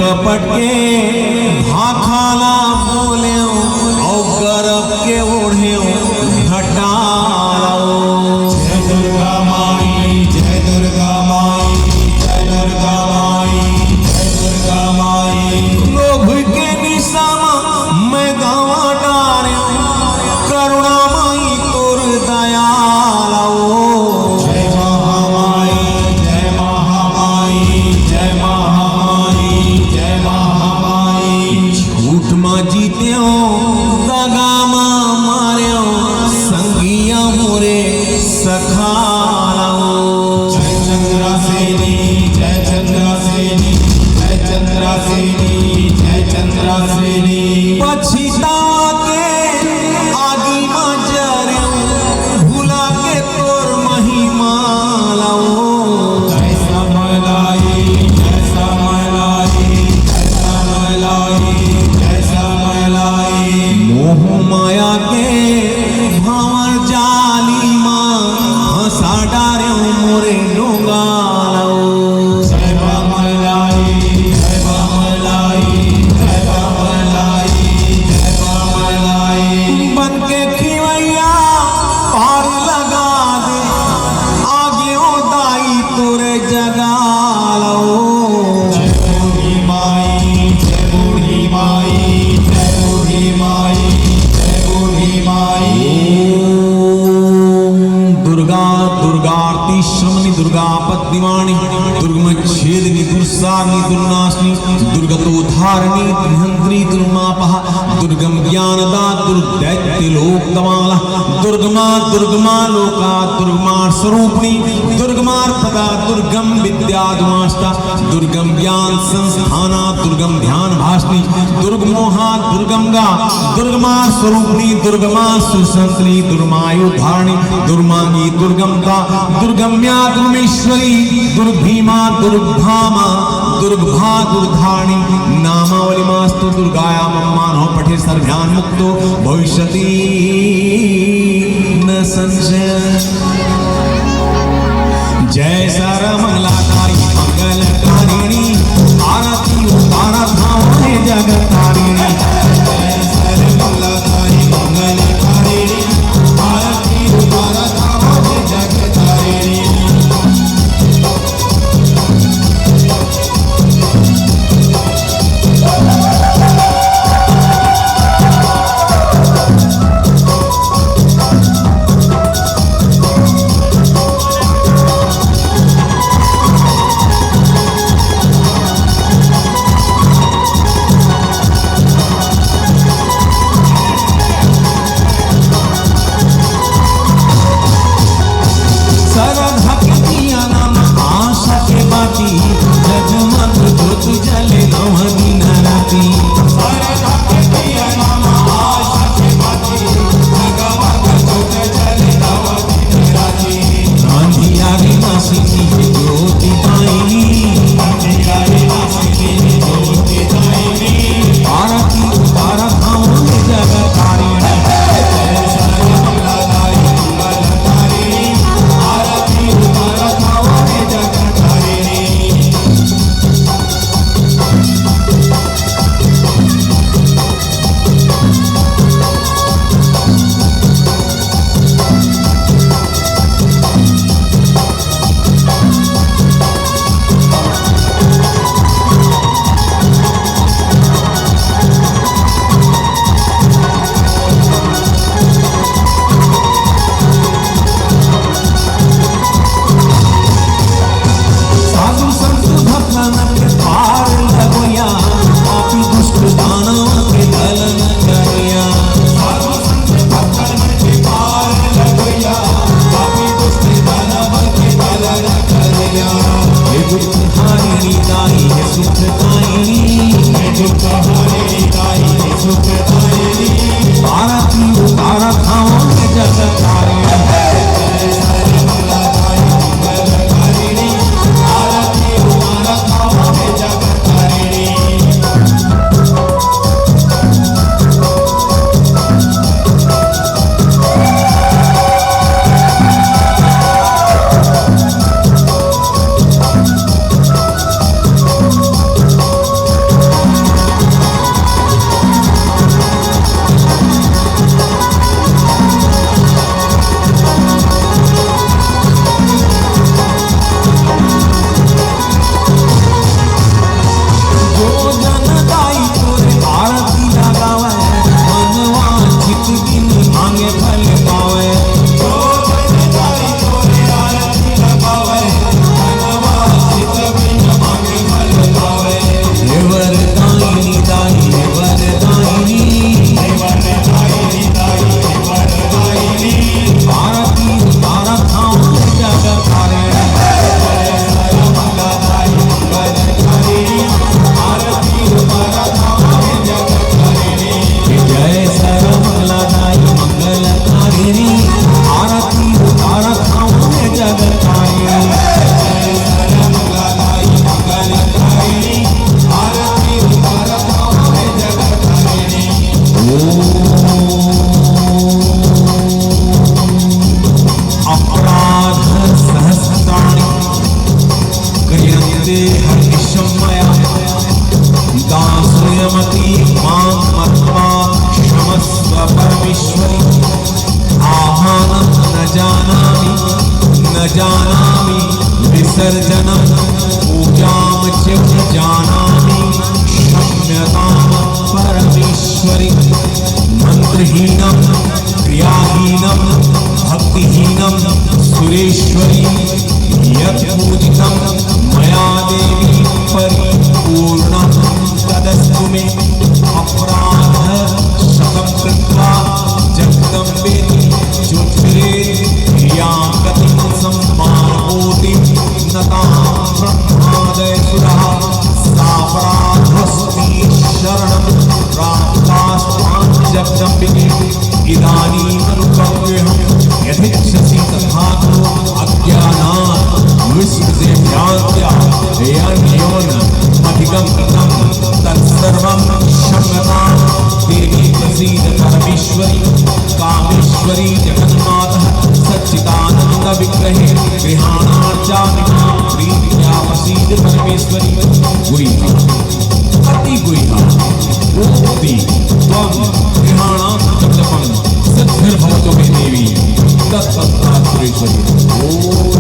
कपट के भाखाला बोले और गर्भ के ओढ़े घटाओ। जय दुर्गा माई, जय दुर्गा माई, जय दुर्गा माई, जय दुर्गा माई। लोभ के निशामा मैं गावा डार्यो करुणा माई तोर दयालो। जय महामाई, जय महामाई, जय महामाई, जय महामाई। झूठ मां जीत्यो दगा मां मार्यो संगिया मोरे सखालो। जय चंद्रासेनी, जय चंद्रासेनी, जय चंद्रासेनी, जय चंद्रासेनी। पछितावा के आगी मां जर्यो भुला के तोर महिमा लाओ। जय समलाई, जय समलाई, जय समलाई, जय समलाई। मोह माया के भावर जाली मां हंसा डार्यो मोरे डोंगालो। जय बमलाई, जय बमलाई, जय बमलाई, जय बमलाई। बन के खिवैया पार लगा दे आगे ओ दाई तोरे जगालो। जय बूढ़ी माई, जय बूढ़ी माई, जय बूढ़ी माई, जय बूढ़ी माई। दुर्गा दुर्गार्ति श्रमणि दुर्गापद्दिवाणी दुर्गमच्छेदिनी दुर्सारिणी दुर्नाशिनी दुर्गतोद्धारिणी त्रिहंत्री दुर्मापः दुर्गम ज्ञानदा दुर्दैत्य लोकदमाला दुर्गमा दुर्गमा लोका दुर्गमा स्वरूपिणी दुर्गमार्पदा दुर्गम विद्याद्वाष्टा दुर्गम ज्ञान संस्थाना दुर्गम ध्यान भाषिणी दुर्गमोहा दुर्गमगा दुर्गमा स्वरूपिणी दुर्गमा सुसंतनी दुर्मायुधारिणी दुर्मांगी दुर्गमता दुर्गम्या दुर्मेश्वरी दुर्भीमा दुर्भामा दुर्भा दुर्धारिणी नामावलिमास्तु दुर्गाया मम्मानो पठे सर्व्यान् मुक्तो भविष्यति न संशय। जय सर्वमंगलाकारी मंगलकारिणी आरती आराधना जगतारिणी। जय सर्वमंगलकारी मंगलकारिणी आरती आराधना जगतारिणी। सरधा के दिया नाम आशा के बाती जगमग ज्योत जले नव दिन राती। सरधा के दिया नाम आशा के बाती जगमग ज्योत जले नव दिन राती। अंधियारी नासिनी ज्योति दायिनी अंधियारी नासिनी ज्योति दायिनी। आरती आराधना जगतारिणी। जय सर्वमंगलकारी मंगलकारिणी आरती आराधना जगतारिणी। साधु संत भक्तन के पार लगोया पापी दुष्ट दानव के दलन करिया। साधु संत भक्तन के पार लगोया पापी दुष्ट दानव के दलन करिया। हे दुखहारिणी दाई हे सुखदायिनी हे दुखहारिणी दाई हे सुखदायिनी। आरती आराधना जगतारिणी। जय सर्वमंगलकारी मंगलकारिणी आरती आराधना जगतारिणी। हर्निशं मया दासोऽयमपि मां मत्वा क्षमस्व परमेश्वरि आह्वानं न जानामि विसर्जनं पूजां च न जानामि क्षम्यतां परमेश्वरि मंत्रहीनं क्रियाहीनं भक्तिहीनं सुरेश्वरी यत् पूजितं मया देवी परिपूर्णं तदस्तु मे अपराधः शतं कृत्वा जगदम्बेति चोच्चरेत् क्रियां गतिं सम्मानकोटिं नतां ब्रह्मादयसुरः सापराधस्ति शरणं प्राप्तास्त्वां जगदम्बिके इदानीमनुकम्प्यहं यथेच्छसि तथा कुरु अज्ञानात् विस्मृते भ्रान्त्या यन्योनमधिकं कृतं तत्सर्वं क्षम्यतां देवी प्रसीद परमेश्वरी कामेश्वरी जगन्मातः सच्चिदानन्दविग्रहे गृहाणार्चामि प्रीत्या प्रसीद परमेश्वरी गुह्या अति गुह्या ओति त्वं गृहाणां जपं सद्भिर्भवतु मे देवी तत्पश्चात् सुरेश्वरी।